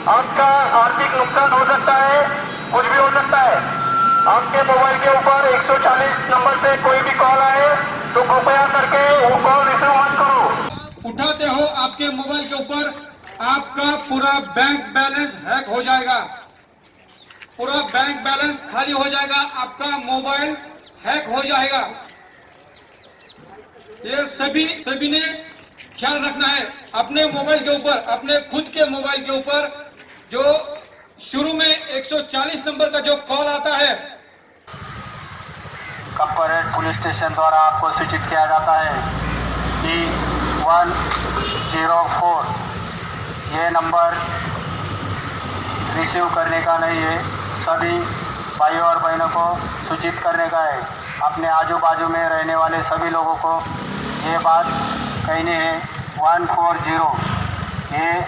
आपका आर्थिक नुकसान हो सकता है, कुछ भी हो सकता है। आपके मोबाइल के ऊपर 140 नंबर से कोई भी कॉल आए तो कृपया करके वो कॉल रिसीव मत करो। उठाते हो आपके मोबाइल के ऊपर आपका पूरा बैंक बैलेंस हैक हो जाएगा, पूरा बैंक बैलेंस खाली हो जाएगा, आपका मोबाइल हैक हो जाएगा। ये सभी ने ख्याल रखना है अपने मोबाइल के ऊपर, अपने खुद के मोबाइल के ऊपर जो शुरू में 140 नंबर का जो कॉल आता है, कॉर्पोरेट पुलिस स्टेशन द्वारा आपको सूचित किया जाता है कि 104 ये नंबर रिसीव करने का नहीं है। सभी भाइयों और बहनों को सूचित करने का है। अपने आजू बाजू में रहने वाले सभी लोगों को ये बात कहनी है 140 ये